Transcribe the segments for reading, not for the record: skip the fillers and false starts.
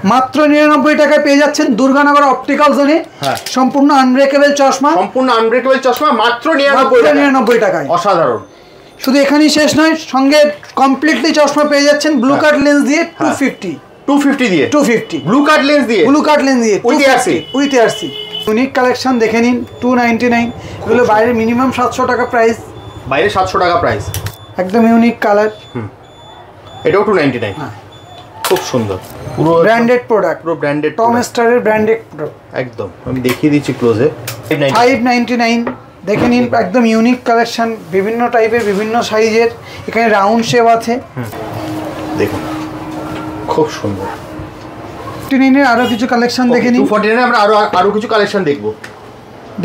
মাত্র 99 টাকায় পেয়ে যাচ্ছেন দুর্গানগর অপটিক্যাল জোনে। সম্পূর্ণ আনব্রেকেবল চশমা, সম্পূর্ণ আনব্রেকেবল চশমা মাত্র 99 টাকায়। অসাধারণ। শুধু এখানেই শেষ নয়, সঙ্গে কমপ্লিটলি চশমা পেয়ে যাচ্ছেন ব্লু কাট লেন্স দিয়ে 250 দিয়ে 250 ব্লু কাট লেন্স দিয়ে উইথ এআরসি। ইউনিক কালেকশন দেখে নিন, 299। এগুলো বাইরে মিনিমাম 700 টাকা প্রাইস, বাইরে 700 টাকা প্রাইস। একদম ইউনিক কালার। এটাও 299। খুব সুন্দর, পুরো ব্র্যান্ডেড প্রোডাক্ট, পুরো ব্র্যান্ডেড টম স্টারের ব্র্যান্ডেড প্রোডাক্ট একদম। আমি দেখিয়ে দিচ্ছি ক্লোজে। 599 দেখে নিন, একদম ইউনিক কালেকশন, বিভিন্ন টাইপের বিভিন্ন সাইজের। এখানে রাউন্ড শেপ আছে, দেখুন খুব সুন্দর। 249 এর আরো কিছু কালেকশন দেখে নিন। 249 আমরা আরো কিছু কালেকশন দেখব,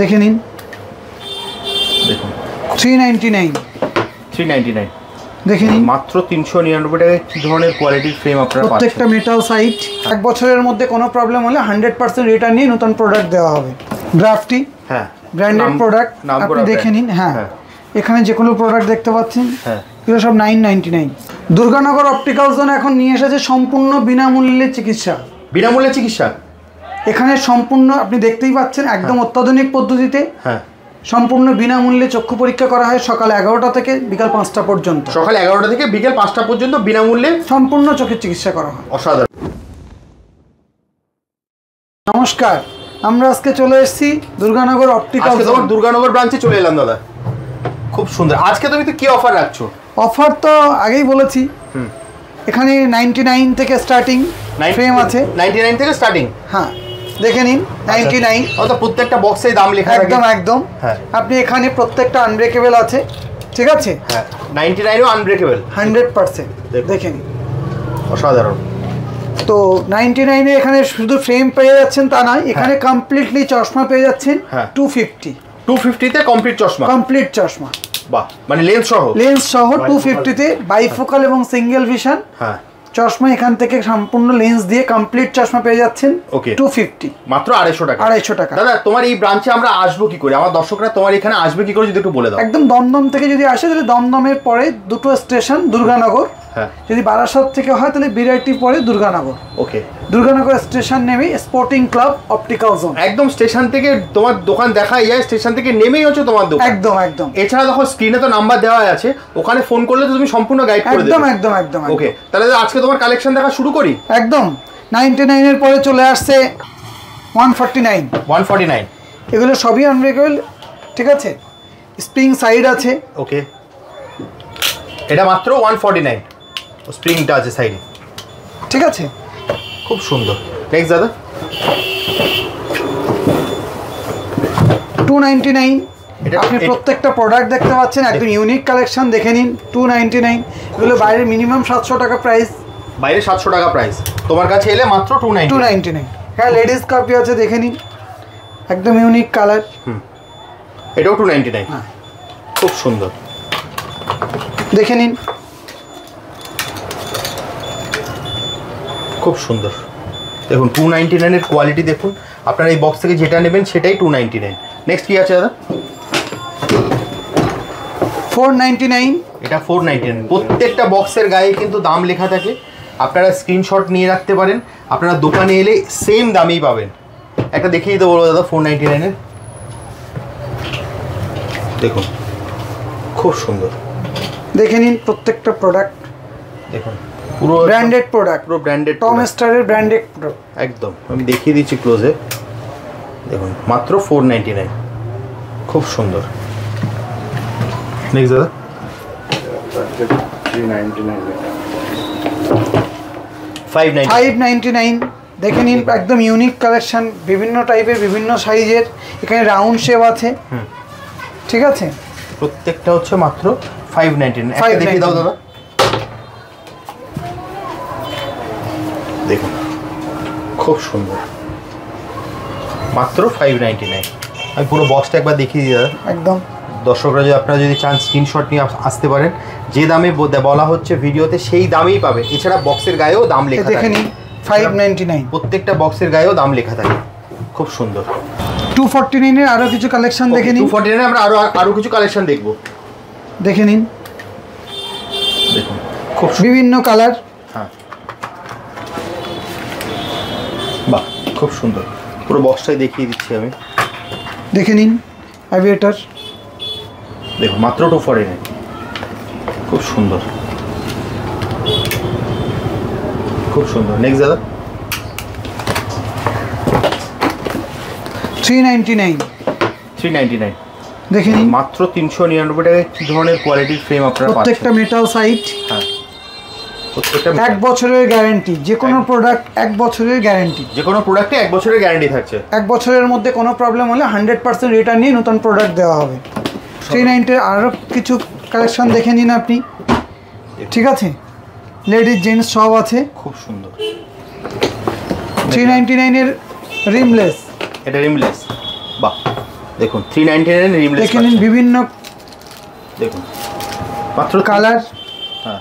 দেখে নিন। দেখুন 399 দেখে নিন, মাত্র 399 টাকায় কি ধরনের কোয়ালিটির ফ্রেম আপনারা পাচ্ছেন। প্রত্যেকটা মেটাল সাইট। এক বছরের মধ্যে কোনো প্রবলেম হলে 100% রিটার্ন নিয়ে নতুন প্রোডাক্ট দেওয়া হবে। গ্রাফটি, হ্যাঁ ব্র্যান্ডেড প্রোডাক্ট, আপনি দেখে নিন। হ্যাঁ, এখানে যে কোনো প্রোডাক্ট দেখতে পাচ্ছেন, এগুলো সব 999। দুর্গানগর অপটিক্যাল জোন এখন নিয়ে এসেছে সম্পূর্ণ বিনামূল্যে চিকিৎসা। বিনামূল্যে চিকিৎসা এখানে সম্পূর্ণ আপনি দেখতেই পাচ্ছেন, একদম অত্যাধুনিক পদ্ধতিতে সম্পূর্ণ বিনামূল্যে চক্ষু পরীক্ষা করা হয় সকাল 11টা থেকে বিকাল 5টা পর্যন্ত। সকাল 11টা থেকে বিকাল 5টা পর্যন্ত বিনামূল্যে সম্পূর্ণ চোখের চিকিৎসা করা হয়। অসাধারণ। নমস্কার, আমরা আজকে চলে এসেছি দুর্গানগর অপটিক্যাল জোন। দুর্গানগর ব্রাঞ্চে চলে এলাম দাদা। খুব সুন্দর। আজকে তুমি তো কি অফার রাখছো? অফার তো আগেই বলেছি, এখানে 99 থেকে স্টার্টিং ফ্রেম আছে। 99 থেকে স্টার্টিং, হ্যাঁ দেখে নিন। 99 অর্থাৎ প্রত্যেকটা বক্সে দাম লেখা আছে। একদম। আপনি এখানে প্রত্যেকটা আনব্রেকেবল আছে, ঠিক আছে? হ্যাঁ, 99 ও আনব্রেকেবল 100%। দেখে নিন, অসাধারণ। তো 99 এ এখানে শুধু ফ্রেম পেয়ে যাচ্ছেন তা নয়, এখানে কমপ্লিটলি চশমা পেয়ে যাচ্ছেন 250 তে কমপ্লিট চশমা। বাহ, মানে লেন্স সহ 250 তে বাইফোকাল এবং সিঙ্গেল ভিশন চশমা। এখান থেকে সম্পূর্ণ লেন্স দিয়ে কমপ্লিট চশমা পেয়ে যাচ্ছেন 250, মাত্র 250 টাকা। দাদা, তোমার এই ব্রাঞ্চে আমরা আসবো কি করে? আমার দর্শকরা তোমার এখানে আসবে কি করে যদি একটু বলে দাও। একদম দমদম থেকে যদি আসে তাহলে দমদমের পরে দুটো স্টেশন দুর্গানগর। যদি বারাসাত থেকে হয় তাহলে বিরাটির পরে দুর্গানগর। ওকে, দুর্গানগর স্টেশন নেমেই স্পোর্টিং ক্লাব অপটিক্যাল জোন। একদম স্টেশন থেকে তোমার দোকান দেখাই যায়, স্টেশন থেকে নেমেই হচ্ছে তোমার দোকান। একদম। এছাড়া দেখো স্ক্রিনে তো নাম্বার দেওয়া আছে, ওখানে ফোন করলে তো তুমি সম্পূর্ণ গাইড করে দেবে। একদম। ওকে, তাহলে আজকে তোমার কালেকশন দেখা শুরু করি। একদম 99 এর পরে চলে আসছে 149। এগুলো সবই আনব্রেকেবল, ঠিক আছে? স্প্রিং সাইড আছে। ওকে, এটা মাত্র 149, স্প্রিংটা আছে সাইডে, ঠিক আছে? খুব সুন্দর। নেক্সট দাদা 299। আপনি প্রত্যেকটা প্রোডাক্ট দেখতে পাচ্ছেন, একদম ইউনিক কালেকশন। দেখে নিন, 299। এগুলো বাইরে মিনিমাম 700 টাকা প্রাইস, বাইরে 700 টাকা প্রাইস। তোমার কাছে এলে মাত্র 299। হ্যাঁ, লেডিস কাপি আছে, দেখে নিন, একদম ইউনিক কালার। এটাও 299। খুব সুন্দর, দেখে নিন, খুব সুন্দর। দেখুন 299 এর কোয়ালিটি দেখুন। আপনারা এই বক্স থেকে যেটা নেবেন সেটাই 299। নেক্সট কি আছে দাদা? 499। এটা 499। প্রত্যেকটা বক্সের গায়ে কিন্তু দাম লেখা থাকে, আপনারা স্ক্রিনশট নিয়ে রাখতে পারেন। আপনারা দোকানে এলে সেম দামেই পাবেন। একটা দেখিয়ে দিতে বলবো দাদা 499 এর। দেখুন খুব সুন্দর, দেখে নিন প্রত্যেকটা প্রোডাক্ট। দেখুন পুরো ব্র্যান্ডেড প্রোডাক্ট, পুরো ব্র্যান্ডেড, টম স্টারের ব্র্যান্ডেড প্রোডাক্ট একদম। আমি দেখিয়ে দিচ্ছি ক্লোজে। দেখুন মাত্র 499, খুব সুন্দর। নেক্সট দাদা 599। দেখে নিন, একদম ইউনিক কালেকশন, বিভিন্ন টাইপের বিভিন্ন সাইজের। এখানে রাউন্ড শেপ আছে, ঠিক আছে? প্রত্যেকটা হচ্ছে মাত্র 599। একটা দেখিয়ে দাও দাদা। দেখুন খুব সুন্দর, মাত্র 599। আমি পুরো বক্সটা একবার দেখিয়ে দিই দাদা। একদম। দর্শকরা যদি আপনারা যদি চান স্ক্রিনশট নিয়ে আসতে পারেন, যে দামে বলা হচ্ছে ভিডিওতে সেই দামেই পাবে। এছাড়া বক্সের গায়েও দাম লেখা থাকে, দেখে নিন 599। প্রত্যেকটা বক্সের গায়েও দাম লেখা থাকে, খুব সুন্দর। 249 এর আরো কিছু কালেকশন দেখে নিন। 249 আমরা আরো কিছু কালেকশন দেখব, দেখে নিন। দেখুন খুব বিভিন্ন কালার। হ্যাঁ, বাহ, খুব সুন্দর। পুরো বক্সটাই দেখিয়ে দিচ্ছি আমি, দেখে নিন। অ্যাভিয়েটার দেখুন, মাত্র 249, খুব সুন্দর, খুব সুন্দর। নেক্সট দাদা, 399 দেখে নিন। মাত্র 399 টাকায় কি ধরনের কোয়ালিটির ফ্রেম আপনারা পাচ্ছেন? প্রত্যেকটা মেটাল সাইট, হ্যাঁ, প্রত্যেকটা 1 বছরের গ্যারান্টি। যে কোনো প্রোডাক্ট 1 বছরের গ্যারান্টি, যে কোনো প্রোডাক্টে 1 বছরের গ্যারান্টি থাকছে। 1 বছরের মধ্যে কোনো প্রবলেম হলে 100% রিটার্ন নিয়ে নতুন প্রোডাক্ট দেওয়া হবে। 390 আরও কিছু কালেকশন দেখে নিন আপনি, ঠিক আছে? লেডিস জেন্টস সব আছে, খুব সুন্দর। 399 এর রিমলেস, এটা রিমলেস, বাহ, দেখুন 399 এর রিমলেস দেখে নিন। বিভিন্ন দেখুন, মাত্র কালার, হ্যাঁ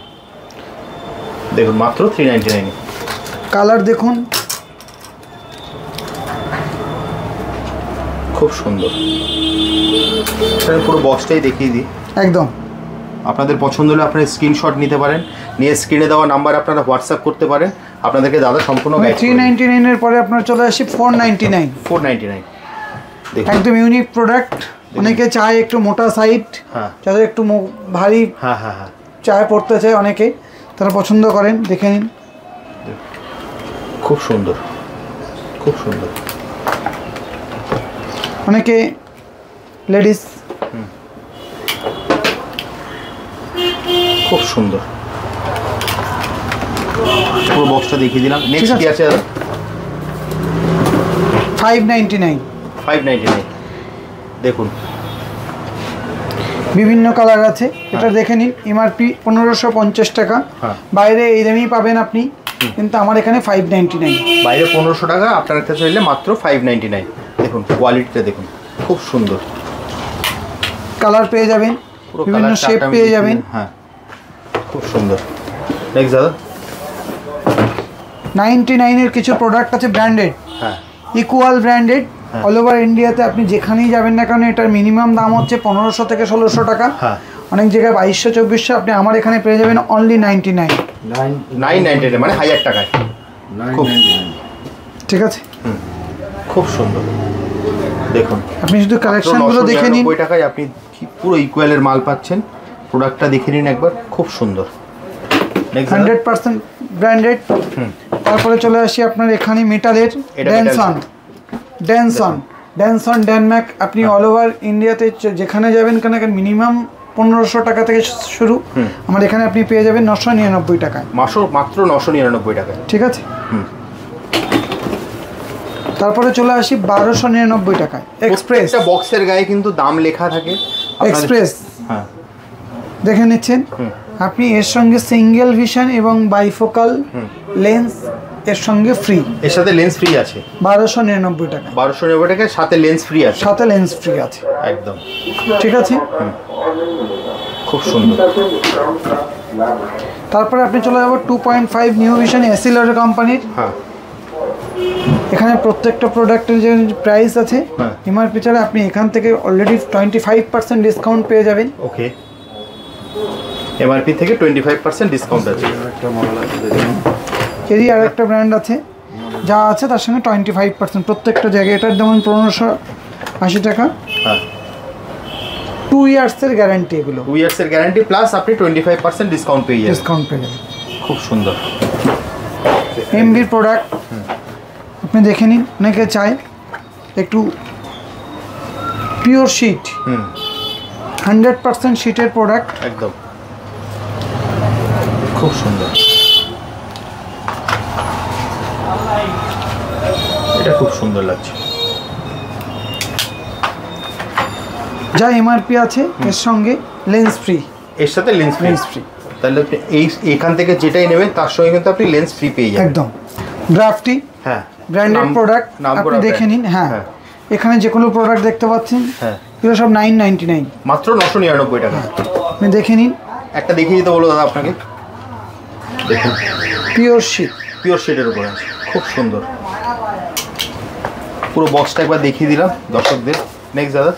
দেখুন, মাত্র 399 কালার দেখুন, খুব সুন্দর। পুরো বক্সটাই দেখিয়ে দিই একদম। আপনাদের পছন্দ হলে আপনারা স্ক্রিনশট নিতে পারেন, নিয়ে স্ক্রিনে দেওয়া নাম্বার আপনারা হোয়াটসঅ্যাপ করতে পারেন। আপনাদেরকে দাদা সম্পূর্ণ গাইড 399 এর পরে আপনার চলে আসি 499। একদম ইউনিক প্রোডাক্ট। অনেকে চায় একটু মোটা সাইড, হ্যাঁ, যাদের একটু ভারী হ্যাঁ হ্যাঁ হ্যাঁ চায় পড়তে চায় অনেকে, তারা পছন্দ করেন। দেখে নিন, খুব সুন্দর, খুব সুন্দর। অনেকে লেডিস, খুব সুন্দর। পুরো বক্সটা দেখিয়ে দিলাম। নেক্সট কি আছে দাদা? 599 দেখুন, বিভিন্ন কালার আছে। এটা দেখে নিন। এমআরপি 1550 টাকা, বাইরে এই দামেই পাবেন আপনি, কিন্তু আমার এখানে 599। বাইরে 1500 টাকা, আপনার কাছে চাইলে মাত্র 599। দেখুন কোয়ালিটিটা দেখুন, খুব সুন্দর। কালার পেয়ে যাবেন, বিভিন্ন শেপ পেয়ে যাবেন। হ্যাঁ, খুব সুন্দর। নেক্সট দাদা, 99 এর কিছু প্রোডাক্ট আছে ব্র্যান্ডেড, হ্যাঁ, ইকুয়াল ব্র্যান্ডেড। অল ওভার ইন্ডিয়াতে আপনি যেখানেই যাবেন না কেন, এটার মিনিমাম দাম হচ্ছে 1500 থেকে 1600 টাকা। হ্যাঁ, অনেক জায়গায় 2200-2400। আপনি আমার এখানে পেয়ে যাবেন অনলি 999, মানে 1000 টাকায়। ঠিক আছে, খুব সুন্দর। দেখুন, আপনি শুধু কালেকশনগুলো দেখে নিন। 999 টাকায় আপনি পুরো ইকুয়ালের মাল পাচ্ছেন। প্রোডাক্টটা দেখে নিন একবার, খুব সুন্দর। 100% ব্র্যান্ডেড। তারপরে চলে আসি আপনার এখানে মেটালের ড্যানসন ড্যানম্যাক। আপনি অল ওভার ইন্ডিয়াতে যেখানে যাবেন কেন, মিনিমাম 1500 টাকা থেকে শুরু। আমার এখানে আপনি পেয়ে যাবেন 999 টাকায়, মাত্র 999 টাকায়। ঠিক আছে। তারপরে চলে আসি 1299 টাকায় এক্সপ্রেস। একটা বক্সের গায়ে কিন্তু দাম লেখা থাকে এক্সপ্রেস, হ্যাঁ, দেখে নিচ্ছেন আপনি। এর সঙ্গে সিঙ্গেল ভিশন এবং বাইফোকাল লেন্স এর সঙ্গে ফ্রি। এর সাথে লেন্স ফ্রি আছে 1299 টাকা। 1299 টাকায় সাথে লেন্স ফ্রি আছে, সাথে লেন্স ফ্রি আছে একদম, ঠিক আছে। খুব সুন্দর। তারপরে আপনি চলে যাবো 2.5 নিউ ভিশন এসিলর কোম্পানির। হ্যাঁ, এখানে প্রত্যেকটা প্রোডাক্টের যে প্রাইস আছে এমআরপি ছাড়া, আপনি এখান থেকে অলরেডি 25% ডিসকাউন্ট পেয়ে যাবেন। ওকে, এমআরপি থেকে 25% ডিসকাউন্ট আছে। এরই আর একটা ব্র্যান্ড আছে, যা আছে তার সঙ্গে 25% প্রত্যেকটা জায়গায়। এটার যেমন 1580 টাকা। হ্যাঁ, 2 ইয়ার্সের গ্যারান্টি। এগুলো 2 ইয়ার্সের গ্যারান্টি প্লাস আপনি 25% ডিসকাউন্ট পেয়ে যাবেন। খুব সুন্দর। এমবির প্রোডাক্ট আপনি দেখে নিন। অনেকে চায় একটু পিওর শিট, 100% শিটের প্রোডাক্ট, একদম খুব সুন্দর। এটা খুব সুন্দর লাগছে। যা এমআরপি আছে এর সঙ্গে লেন্স ফ্রি। এর সাথে লেন্স ফ্রি, তাহলে আপনি এখান থেকে যেটাই নেবেন তার সঙ্গে কিন্তু আপনি লেন্স ফ্রি পেয়ে যাবেন। একদম গ্রাফটি, হ্যাঁ, ব্র্যান্ডেড প্রোডাক্ট আপনি দেখে নিন। হ্যাঁ, এখানে যে কোনো প্রোডাক্ট দেখতে পাচ্ছেন, এগুলো সব 999, মাত্র 999 টাকা। আপনি দেখে নিন। একটা দেখিয়ে দিতে বলো দাদা আপনাকে, দেখুন পিওর শিট, পিওর শিটের উপরে আছে, খুব সুন্দর। পুরো বক্সটা একবার দেখিয়ে দিলাম দর্শকদের। নেক্সট দাদা,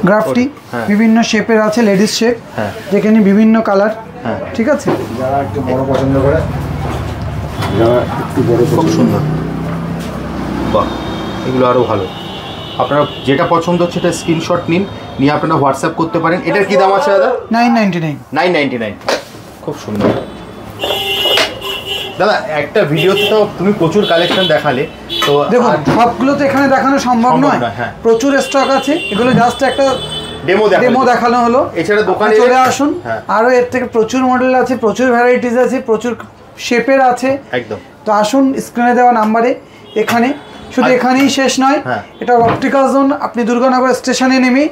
গ্রাফটি বিভিন্ন শেপের আছে, লেডিস শেপ, যেখানে বিভিন্ন কালার, ঠিক আছে। যারা একটু বড় পছন্দ করে খুব সুন্দর, বাহ, এগুলো আরও ভালো। আপনারা যেটা পছন্দ হচ্ছে সেটা স্ক্রিনশট নিন, নিয়ে আপনারা হোয়াটসঅ্যাপ করতে পারেন। এটার কি দাম আছে দাদা? 999। 999, খুব সুন্দর। দাদা একটা ভিডিওতে তো তুমি প্রচুর কালেকশন দেখালে, তো দেখুন সবগুলো তো এখানে দেখানো সম্ভব নয়, প্রচুর স্টক আছে, এগুলো জাস্ট একটা ডেমো দেখানো হলো। এছাড়া দোকানে চলে আসুন, আরও এর থেকে প্রচুর মডেল আছে, প্রচুর ভ্যারাইটিস আছে, প্রচুর শেপের আছে একদম। তো আসুন স্ক্রিনে দেওয়া নাম্বারে। এখানে শুধু এখানেই শেষ নয়, এটা অপটিক্যাল জোন। আপনি দুর্গানগর স্টেশনে নেমে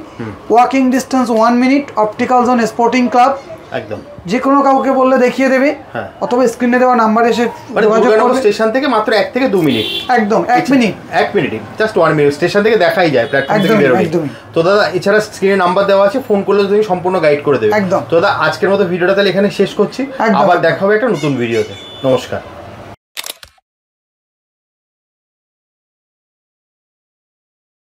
walking distance 1 minute, optical zone sporting club, একদম। যে কোনো কাউকে বললে দেখিয়ে দেবে, অথবা স্ক্রিনে দেওয়া নাম্বারে এসে যোগাযোগ করবে। স্টেশন থেকে মাত্র 1 থেকে 2 মিনিট, একদম 1 minute, 1 minute, just 1 minute, station থেকে দেখাই যায়, প্ল্যাটফর্ম থেকে বের হয়ে। তো দাদা এছাড়া স্ক্রিনে নাম্বার দেওয়া আছে, ফোন করলে তুমি সম্পূর্ণ গাইড করে দেবে। একদম। তো দাদা আজকের মতো ভিডিওটা তাহলে এখানে শেষ করছি, আবার দেখা হবে একটা নতুন ভিডিওতে। নমস্কার।